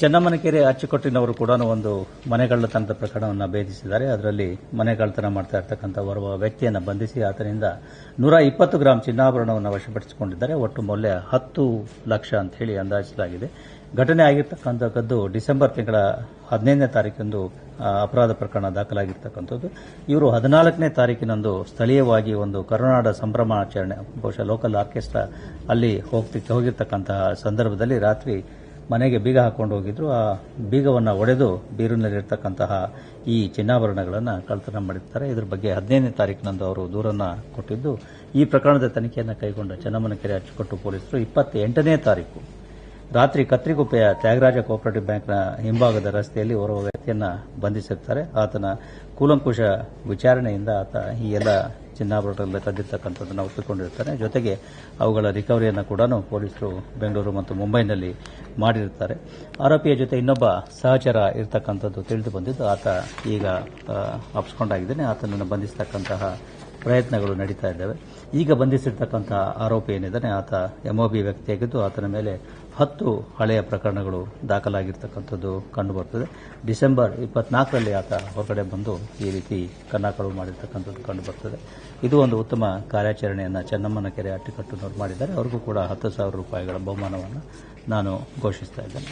ಚೆನ್ನಮ್ಮನಕೆರೆ ಅಚ್ಚುಕಟ್ಟಿನವರು ಕೂಡ ಒಂದು ಮನೆಗಳ್ಳತನದ ಪ್ರಕರಣವನ್ನು ಭೇದಿಸಿದ್ದಾರೆ. ಅದರಲ್ಲಿ ಮನೆಗಳ್ಳತನ ಮಾಡ್ತಾ ಇರತಕ್ಕಂಥ ಓರ್ವ ವ್ಯಕ್ತಿಯನ್ನು ಬಂಧಿಸಿ ಆತನಿಂದ 120 ಗ್ರಾಂ ಚಿನ್ನಾಭರಣವನ್ನು ವಶಪಡಿಸಿಕೊಂಡಿದ್ದಾರೆ. ಒಟ್ಟು ಮೌಲ್ಯ 10 ಲಕ್ಷ ಅಂತ ಹೇಳಿ ಅಂದಾಜಿಸಲಾಗಿದೆ. ಘಟನೆ ಆಗಿರ್ತಕ್ಕಂಥದ್ದು ಡಿಸೆಂಬರ್ ತಿಂಗಳ 15ನೇ ತಾರೀಕಂದು ಅಪರಾಧ ಪ್ರಕರಣ ದಾಖಲಾಗಿರ್ತಕ್ಕಂಥದ್ದು. ಇವರು 14ನೇ ತಾರೀಕಿನಂದು ಸ್ಥಳೀಯವಾಗಿ ಒಂದು ಕರುನಾಡ ಸಂಭ್ರಮಾಚರಣೆ, ಬಹುಶಃ ಲೋಕಲ್ ಆರ್ಕೆಸ್ಟ್ರಾ ಅಲ್ಲಿ ಹೋಗಿರ್ತಕ್ಕಂತಹ ಸಂದರ್ಭದಲ್ಲಿ ರಾತ್ರಿ ಮನೆಗೆ ಬೀಗ ಹಾಕೊಂಡು ಹೋಗಿದ್ರು. ಆ ಬೀಗವನ್ನು ಒಡೆದು ಬೀರಿನಲ್ಲಿರ್ತಕ್ಕಂತಹ ಈ ಚಿನ್ನಾಭರಣಗಳನ್ನು ಕಳ್ಳತನ ಮಾಡಿರ್ತಾರೆ. ಇದರ ಬಗ್ಗೆ 15ನೇ ತಾರೀಕಿನಂದು ಅವರು ದೂರನ್ನು ಕೊಟ್ಟಿದ್ದು, ಈ ಪ್ರಕರಣದ ತನಿಖೆಯನ್ನು ಕೈಗೊಂಡ ಚೆನ್ನಮ್ಮನಕೆರೆ ಅಚ್ಚುಕಟ್ಟು ಪೊಲೀಸರು 28ನೇ ತಾರೀಕು ರಾತ್ರಿ ಕತ್ರಿಗುಪ್ಪೆಯ ತ್ಯಾಗರಾಜ ಕೋಆಪರೇಟಿವ್ ಬ್ಯಾಂಕ್ನ ಹಿಂಭಾಗದ ರಸ್ತೆಯಲ್ಲಿ ಓರ್ವ ವ್ಯಕ್ತಿಯನ್ನು ಬಂಧಿಸಿರ್ತಾರೆ. ಆತನ ಕೂಲಂಕುಷ ವಿಚಾರಣೆಯಿಂದ ಆತ ಈ ಎಲ್ಲ ಚಿನ್ನಾಭರಣಗಳಲ್ಲಿ ಕದ್ದಿರ್ತಕ್ಕಂಥದ್ದನ್ನು ಒಪ್ಪಿಕೊಂಡಿರ್ತಾನೆ. ಜೊತೆಗೆ ಅವುಗಳ ರಿಕವರಿಯನ್ನು ಕೂಡ ಪೊಲೀಸರು ಬೆಂಗಳೂರು ಮತ್ತು ಮುಂಬೈನಲ್ಲಿ ಮಾಡಿರುತ್ತಾರೆ. ಆರೋಪಿಯ ಜೊತೆ ಇನ್ನೊಬ್ಬ ಸಹಚರ ಇರತಕ್ಕಂಥದ್ದು ತಿಳಿದು ಬಂದಿದ್ದು, ಆತ ಈಗ ಅಪ್ಸ್ಕೊಂಡಾಗಿದ್ದಾನೆ. ಆತನನ್ನು ಬಂಧಿಸತಕ್ಕಂತಹ ಪ್ರಯತ್ನಗಳು ನಡೀತಾ ಇದ್ದಾವೆ. ಈಗ ಬಂಧಿಸಿರ್ತಕ್ಕಂತಹ ಆರೋಪಿ ಏನಿದ್ದಾನೆ ಆತ ಎಂಒಬಿ ವ್ಯಕ್ತಿಯಾಗಿದ್ದು, ಆತನ ಮೇಲೆ 10 ಹಳೆಯ ಪ್ರಕರಣಗಳು ದಾಖಲಾಗಿರ್ತಕ್ಕಂಥದ್ದು ಕಂಡುಬರುತ್ತದೆ. ಡಿಸೆಂಬರ್ 24ರಲ್ಲಿ ಆತ ಹೊರಗಡೆ ಬಂದು ಈ ರೀತಿ ಕಳ್ಳಾಕಳು ಮಾಡಿರ್ತಕ್ಕಂಥದ್ದು ಕಂಡುಬರುತ್ತದೆ. ಇದು ಒಂದು ಉತ್ತಮ ಕಾರ್ಯಾಚರಣೆಯನ್ನು ಚೆನ್ನಮ್ಮನಕೆರೆ ಅಚ್ಚುಕಟ್ಟಿನವರು ಮಾಡಿದ್ದಾರೆ. ಅವ್ರಿಗೂ ಕೂಡ 10,000 ರೂಪಾಯಿಗಳ ಬಹುಮಾನವನ್ನು ನಾನು ಘೋಷಿಸ್ತಾ ಇದ್ದೇನೆ.